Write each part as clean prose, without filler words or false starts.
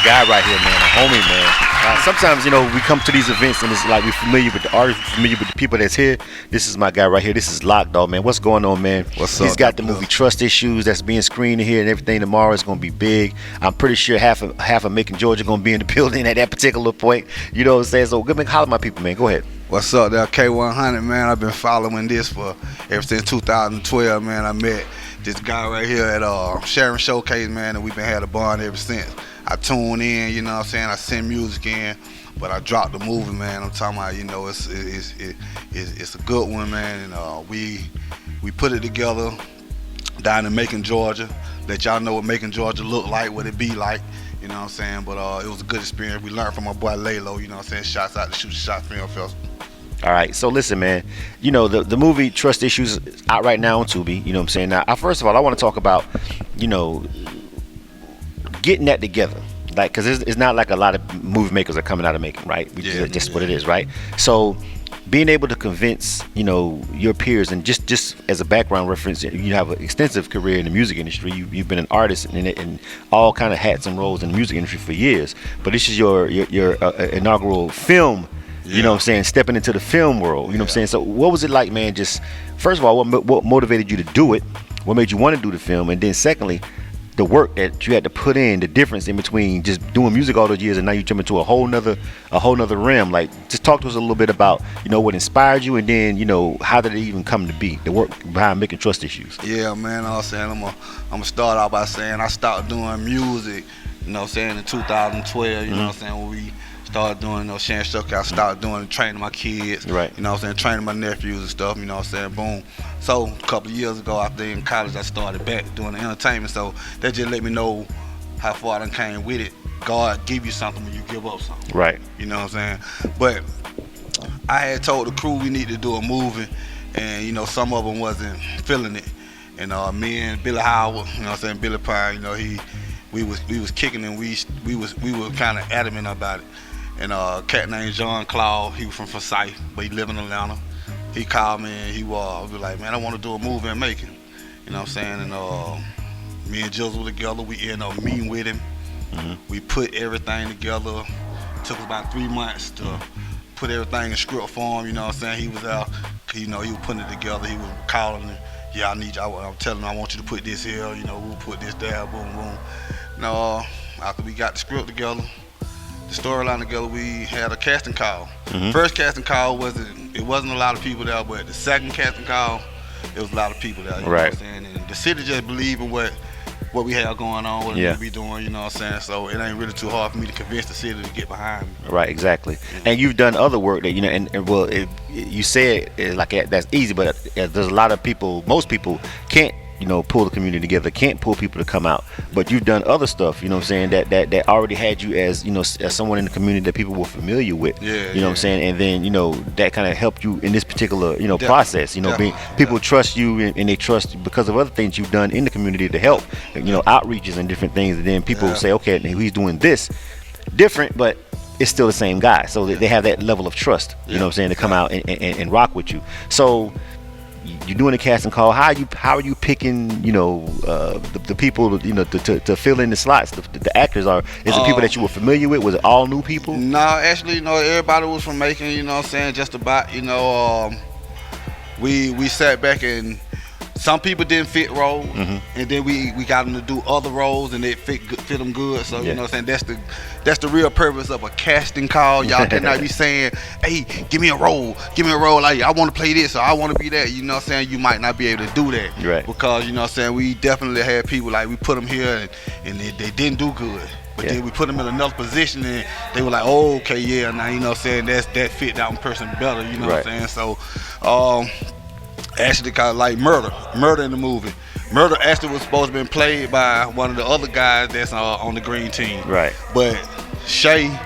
guy right here, man, a homie, man. Sometimes, we come to these events and it's like we're familiar with the artists, we're familiar with the people that's here. This is my guy right here. This is Lock Dog, man. What's going on, man? What's up? He's got the movie Trust Issues that's being screened here and everything tomorrow is going to be big. I'm pretty sure half of Macon, Georgia going to be in the building at that particular point. You know what I'm saying? So good, man. Holler at my people, man. Go ahead. What's up there, K100, man? I've been following this for ever since 2012, man. I met this guy right here at Sharon Showcase, man, and we've been had a bond ever since. I tune in, you know what I'm saying? I send music in, but I dropped the movie, man. I'm talking about, it's a good one, man, and we put it together down in Macon, Georgia. Let y'all know what Macon, Georgia look like, what it be like. You know what I'm saying? But it was a good experience. We learned from my boy Laylo, you know what I'm saying? Shouts out to Shoot Shot Film Festival. All right, so listen, man. The movie Trust Issues is out right now on Tubi. You know what I'm saying? Now, first of all, I want to talk about, getting that together. Like, because it's not like a lot of movie makers are coming out of Macon, right? Just what it is, right? So being able to convince, your peers, and just as a background reference, you have an extensive career in the music industry. You've been an artist in all kind of hats and roles in the music industry for years. But this is your inaugural film. You know what I'm saying? Stepping into the film world. You know what I'm saying? So what was it like, man? Just first of all, what motivated you to do it? What made you want to do the film? And then secondly, the work that you had to put in, the difference in between just doing music all those years and now you jump into a whole nother realm. Like, just talk to us a little bit about, what inspired you, and then, how did it even come to be, the work behind making Trust Issues? Yeah, man, I'm saying, I'm gonna start out by saying I started doing music, in 2012, you know what I'm saying, when we started doing Sharon Showcase. I started doing training my kids, right? You know what I'm saying, training my nephews and stuff, you know what I'm saying, boom. So a couple of years ago, after in college, I started back doing the entertainment. So that just let me know how far I done came with it. God give you something when you give up something, right? You know what I'm saying? But I had told the crew we need to do a movie, and some of them wasn't feeling it. And me and Billy Howard, you know what I'm saying, Billy Pine, we was kicking, and we were kind of adamant about it. And a cat named John Claude, he was from Forsyth, but he lived in Atlanta. He called me and he was like, man, I want to do a movie in Macon. You know what I'm saying? And me and Jizzle together, we ended up meeting with him. Mm-hmm. We put everything together. It took us about 3 months to put everything in script form. You know what I'm saying? He was out, he was putting it together. He was calling me, yeah, I need you. I'm telling him, I want you to put this here. We'll put this there, boom, boom. And after we got the script together, the storyline together, we had a casting call. Mm-hmm. First casting call wasn't a lot of people there, but the second casting call, it was a lot of people there. You know what I'm saying? And the city just believed in what we have going on, what we be doing. You know what I'm saying? So it ain't really too hard for me to convince the city to get behind me. Right, exactly. Yeah. And you've done other work that you say it like that's easy, but there's a lot of people. Most people can't. Pull the community together, can't pull people to come out. But you've done other stuff, you know what I'm saying, that already had you as, as someone in the community that people were familiar with. You know what I'm saying? And then, that kind of helped you in this particular, process. People trust you and they trust you because of other things you've done in the community to help, outreaches and different things. And then people say, okay, he's doing this different, but it's still the same guy. So they have that level of trust, you know what I'm saying, to come out and rock with you. So you're doing a casting call. How are you picking, the people, to fill in the slots? The actors is it people that you were familiar with? Was it all new people? No, actually, everybody was from Macon. You know what I'm saying? Just about, we sat back and some people didn't fit roles, and then we got them to do other roles, and it fit them good. So you know what I'm saying? That's the real purpose of a casting call. Y'all cannot be saying, "Hey, give me a role. Like I want to play this or I want to be that." You know what I'm saying? You might not be able to do that, right? Because you know what I'm saying, we definitely had people like we put them here and they didn't do good. But then we put them in another position and they were like, oh, okay, yeah, now you know what I'm saying, that fit that person better. You know what I'm saying? So. Actually called like Murder in the movie. Murder actually was supposed to be played by one of the other guys that's on the green team. Right. But Shay,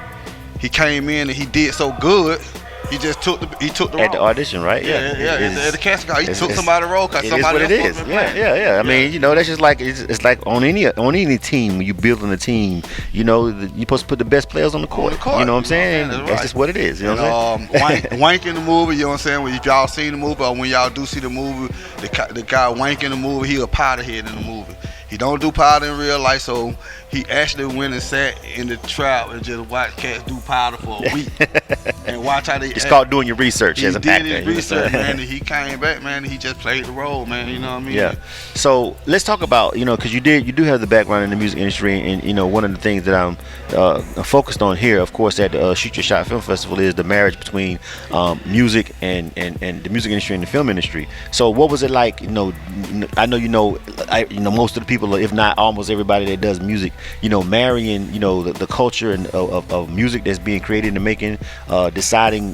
he came in and he did so good. He just took the role. At the audition, right? At the casting call, he took somebody's role because somebody else was supposed to be playing. Yeah. I mean, that's just like it's like on any team when you building a team, you're supposed to put the best players on the court. You know what I'm saying? That's just what it is. You know what I'm saying? Wank in the movie. You know what I'm saying? If y'all seen the movie or when y'all do see the movie, the guy Wank in the movie, he a powder head in the movie. He don't do powder in real life, so he actually went and sat in the trap and just watched cats do powder for a week and watch how they. It's called doing your research he as an did actor. his you know what I'm research, saying? man, and he came back, man, and he just played the role, man. You know what I mean? Yeah. So let's talk about, because you do have the background in the music industry, and one of the things that I'm focused on here, of course, at the Shoot Your Shot Film Festival is the marriage between music and the music industry and the film industry. So what was it like? I know most of the people, if not almost everybody that does music, marrying the culture and of music that's being created and making, deciding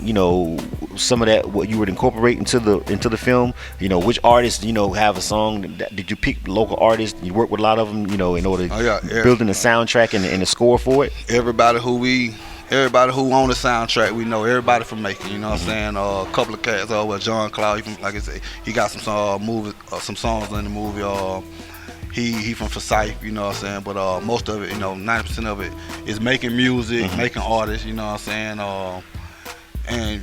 some of that what you would incorporate into the film. Which artists have a song. Did you pick local artists? You work with a lot of them, in order building the soundtrack and the score for it. Everybody who on the soundtrack, we know everybody from Macon. You know what I'm saying? A couple of cats. John Cloud, like I said, he got some some songs in the movie. He from Forsyth, you know what I'm saying? But most of it, 90% of it is making music, making artists. You know what I'm saying? And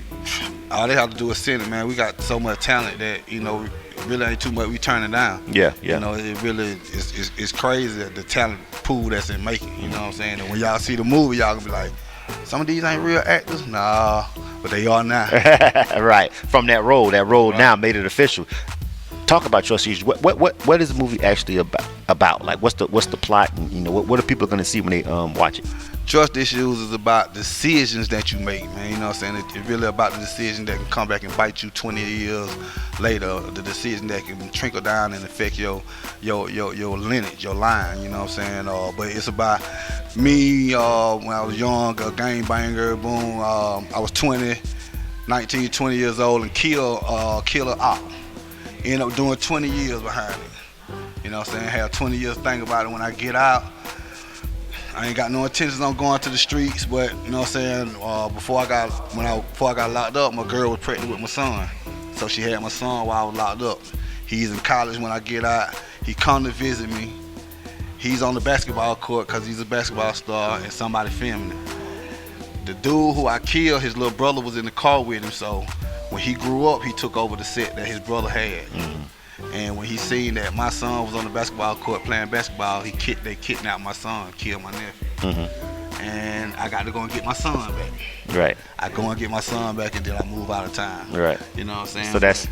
all they have to do is send it, man. We got so much talent that really ain't too much. We turn it down. Yeah. It really it's crazy the talent pool that's in Macon. You know what I'm saying? And when y'all see the movie, y'all gonna be like, some of these ain't real actors, nah, but they are now. Right. From that role Right. now made it official. Talk about Trust Issues. What is the movie actually about? Like, what's the plot? And, what are people going to see when they watch it? Trust Issues is about decisions that you make, man. You know what I'm saying? It's really about the decision that can come back and bite you 20 years later. The decision that can trickle down and affect your lineage, your line. You know what I'm saying? But it's about me when I was young, a gang banger. Boom. I was 19, 20 years old, and killed an op. End up doing 20 years behind it. You know what I'm saying? Have 20 years to think about it when I get out. I ain't got no intentions on going to the streets, but you know what I'm saying? Before I got locked up, my girl was pregnant with my son. So she had my son while I was locked up. He's in college when I get out. He come to visit me. He's on the basketball court because he's a basketball star and somebody filming it. The dude who I killed, his little brother was in the car with him, so when he grew up, he took over the set that his brother had. And when he seen that my son was on the basketball court playing basketball, they kidnapped my son, killed my nephew. And I got to go and get my son back. Right. I go and get my son back, and then I move out of town. Right. You know what I'm saying? So that's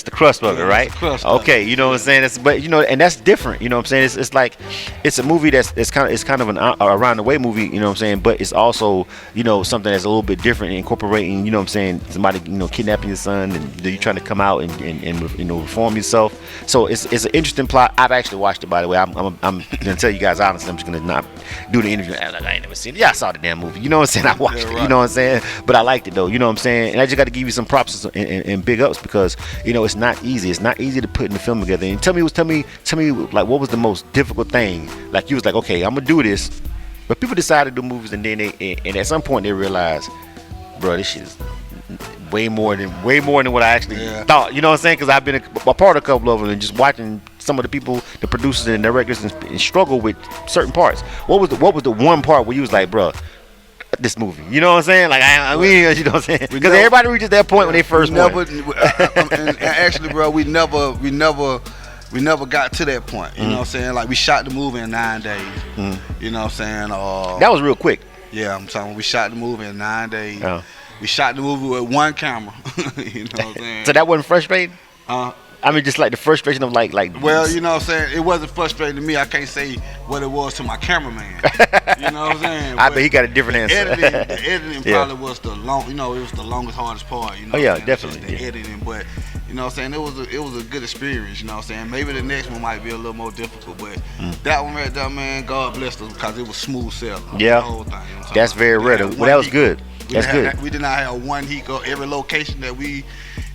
the crust of it, right? That's the crust of okay, it. you know what I'm saying? And that's different. You know what I'm saying? It's like it's a movie it's kind of an around the way movie. You know what I'm saying? But it's also something that's a little bit different, incorporating. You know what I'm saying? Somebody kidnapping your son, and you trying to come out and reform yourself. So it's an interesting plot. I've actually watched it, by the way. I'm gonna tell you guys honestly. I'm just gonna not do the interview. I ain't never seen it. Yeah, I saw the damn movie. You know what I'm saying? I watched it. Right. You know what I'm saying? But I liked it though. You know what I'm saying? And I just got to give you some props and big ups because it's not easy. It's not easy to put in the film together. And tell me like what was the most difficult thing? Like you was like, okay, I'm gonna do this, but people decided to do movies, and then and at some point they realized, bro, this shit is way more than what I actually thought. You know what I'm saying? Because I've been a part of a couple of them, and just watching some of the people, the producers and directors, and struggle with certain parts. What was the one part where you was like, bro, this movie? You know what I'm saying? Like you know what I'm saying? Because everybody reaches that point when they first and actually, bro, we never got to that point. You know what I'm saying? Like we shot the movie in 9 days. You know what I'm saying? That was real quick. Yeah, I'm telling you, we shot the movie in 9 days. Oh. We shot the movie with one camera. You know what I'm saying? So that wasn't frustrating? I mean, just like the frustration of like. Well, you know what I'm saying? It wasn't frustrating to me. I can't say what it was to my cameraman. You know what I'm saying? I bet he got a different answer. The editing probably was the it was the longest, hardest part. You know Definitely. The editing, but you know what I'm saying? It was a good experience. You know what I'm saying? Maybe the next one might be a little more difficult, but that one right there, man, God bless us because it was smooth sailing. Yeah. The whole thing, you know That's very rare. Well, that was good. That's good. We did not have one hiccup. Every location that we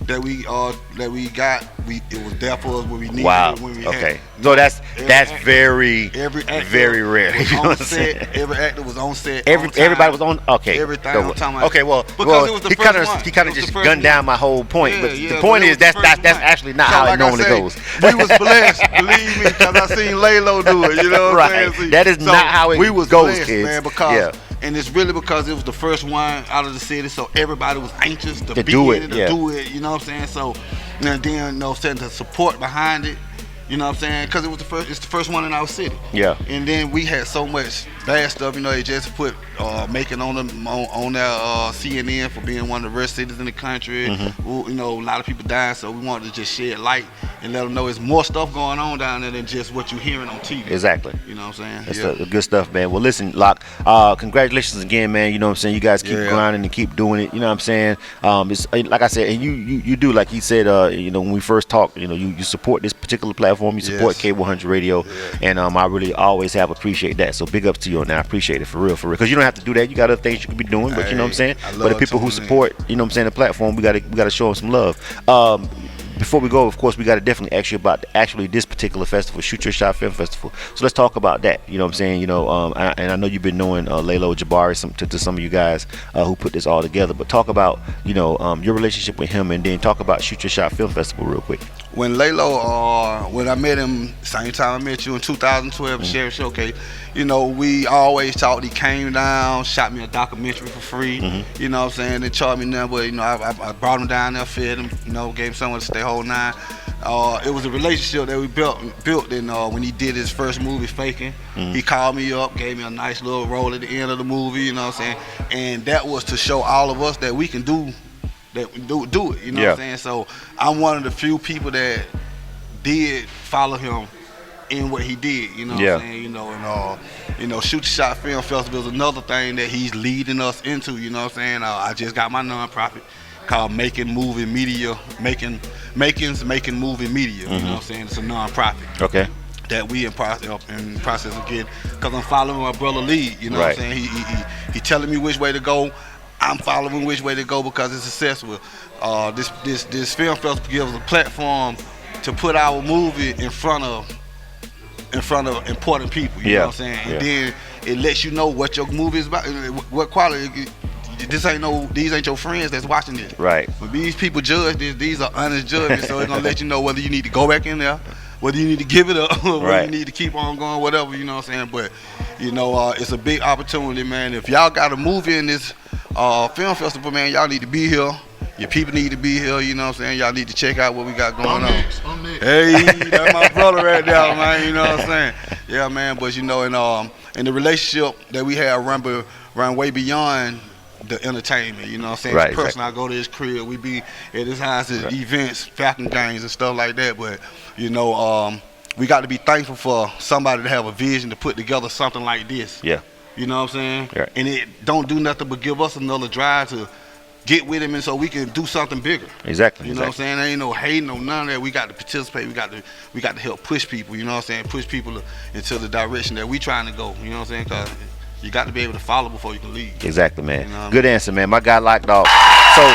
got, it was there for us when we needed wow. it. When we Okay. had it. So that's Every actor very rare. was You know on what I'm saying? set. Every actor was on set. Everybody was on. Okay. Everything So, on time. okay. Well, because it was the he first one. he kind of It was just the first gunned one. down my whole point. But Yeah, the point but it is was the that's first one. actually not So how like it normally I say, goes. We was blessed, believe me, because I seen Laylo do it. You know what Right. I'm saying? That is not how it we was goes, blessed, kids. man, because Yeah. and it's really because it was the first one out of the city, so everybody was anxious to be do in it, it, to do it. You know what I'm saying? So and then the support behind it. You know what I'm saying? Because it's the first one in our city. Yeah. And then we had so much bad stuff. You know, they just put Macon on their CNN for being one of the worst cities in the country. Mm-hmm. You know, a lot of people dying, so we wanted to just shed light and let them know there's more stuff going on down there than just what you're hearing on TV. Exactly. You know what I'm saying? That's the good stuff, man. Well, listen, Locke, congratulations again, man. You know what I'm saying? You guys keep grinding and keep doing it. You know what I'm saying? It's like I said, and you do, like he said, you know, when we first talked, you know, you support this particular platform. You support K100 Radio, and I really always have appreciate that. So big ups to you on that. I appreciate it for real. Because you don't have to do that. You got other things you could be doing, but you know what I'm saying? But the people who support, you know what I'm saying, the platform, we gotta show them some love. Before we go, of course, we got to definitely ask you about actually this particular festival, Shoot Your Shot Film Festival. So let's talk about that. You know what I'm saying? You know, and I know you've been knowing Laylo Jabari to some of you guys who put this all together. But talk about, you know, your relationship with him, and then talk about Shoot Your Shot Film Festival real quick. When Laylo, when I met him, same time I met you in 2012 at Sheriff Showcase, you know, we always talked. He came down, shot me a documentary for free. You know what I'm saying? They charged me nothing, but, you know, I brought him down there, fed him, you know, gave him somewhere to stay whole nine. It was a relationship that we built, and when he did his first movie, Faking, he called me up, gave me a nice little role at the end of the movie, you know what I'm saying? And that was to show all of us that we can do it, you know what I'm saying? So I'm one of the few people that did follow him in what he did, you know what I'm saying? You know, and you know, Shoot Your Shot Film Festival is another thing that he's leading us into, you know what I'm saying? I just got my nonprofit called Making Movie Media, Making Movie Media, you know what I'm saying? It's a nonprofit. Okay. That we in process of getting, because I'm following my brother Lee, you know what I'm saying? He telling me which way to go. I'm following which way to go because it's successful. This film festival gives us a platform to put our movie in front of important people. You know what I'm saying? And then it lets you know what your movie is about, what quality. These ain't your friends that's watching this. Right. When these people judge this, these are honest judges. So it's gonna let you know whether you need to go back in there, whether you need to give it up, whether you need to keep on going, whatever. You know what I'm saying? But you know, it's a big opportunity, man. If y'all got a movie in this film festival, man, y'all need to be here. Your people need to be here, you know what I'm saying? Y'all need to check out what we got going on. Hey, that's my brother right there, man, you know what I'm saying? Yeah, man, but you know, and the relationship that we have run way beyond the entertainment, you know what I'm saying? Right, person, I go to his crib, we be at his house at events, Falcon games and stuff like that, but you know, we got to be thankful for somebody to have a vision to put together something like this. Yeah. You know what I'm saying? Right. And it don't do nothing but give us another drive to get with him, and so we can do something bigger. Exactly. You know what I'm saying? There ain't no hating, no none of that. We got to participate. We got to help push people. You know what I'm saying? Push people into the direction that we trying to go. You know what I'm saying? Because you got to be able to follow before you can lead. Exactly, man. You know Good answer, man. My guy Lock Dog. So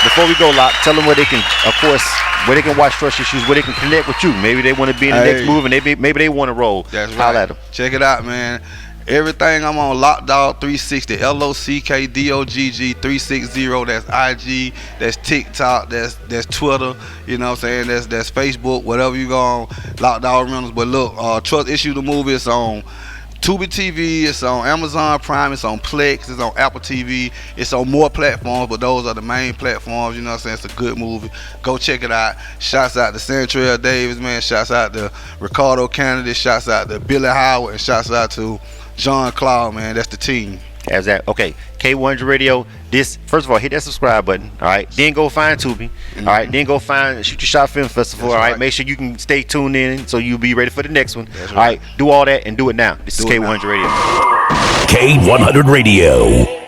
before we go, Lock, tell them where they can, of course, where they can watch Trust Issues, where they can connect with you. Maybe they want to be in the next move, and maybe they want to roll. That's right. Holla at them. Check it out, man. Everything I'm on Lockdog 360, LOCKDOGG 360. That's IG, that's TikTok, that's Twitter. You know what I'm saying? That's Facebook. Whatever you go on, Lockdog Rentals. But look, Trust Issue the movie is on Tubi TV, it's on Amazon Prime, it's on Plex, it's on Apple TV, it's on more platforms, but those are the main platforms. You know what I'm saying? It's a good movie. Go check it out. Shouts out to Centrell Davis, man. Shouts out to Ricardo Kennedy. Shouts out to Billy Howard, and shouts out to John Claude, man. That's the team. As that, okay. K100 Radio. This, first of all, hit that subscribe button. All right. Then go find Tubi. All right. Then go find Shoot Your Shot Film Festival. That's all right. Make sure you can stay tuned in so you'll be ready for the next one. All right. Do all that and do it now. This is K100 Radio. K100 Radio.